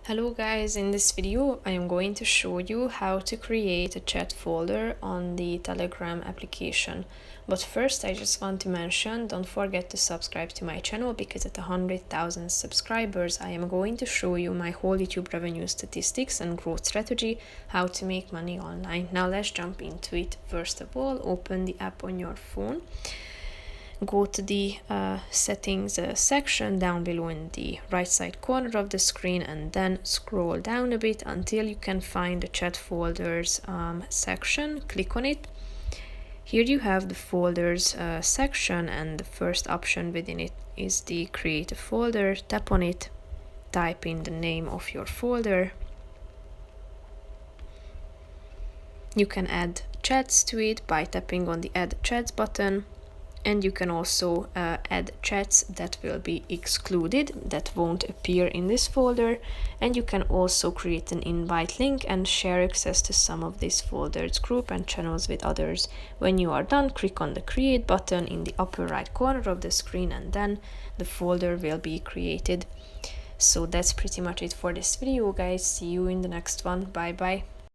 Hello guys, in this video I am going to show you how to create a chat folder on the Telegram application. But first I just want to mention, don't forget to subscribe to my channel because at 100,000 subscribers I am going to show you my whole YouTube revenue statistics and growth strategy, how to make money online. Now let's jump into it. First of all, open the app on your phone. Go to the settings section down below in the right side corner of the screen and then scroll down a bit until you can find the chat folders section. Click on it. Here you have the folders section, and the first option within it is the create a folder. Tap on it, type in the name of your folder. You can add chats to it by tapping on the add chats button. And you can also add chats that will be excluded, that won't appear in this folder. And you can also create an invite link and share access to some of these folders, group and channels with others. When you are done, click on the create button in the upper right corner of the screen and then the folder will be created. So that's pretty much it for this video, guys. See you in the next one. Bye bye.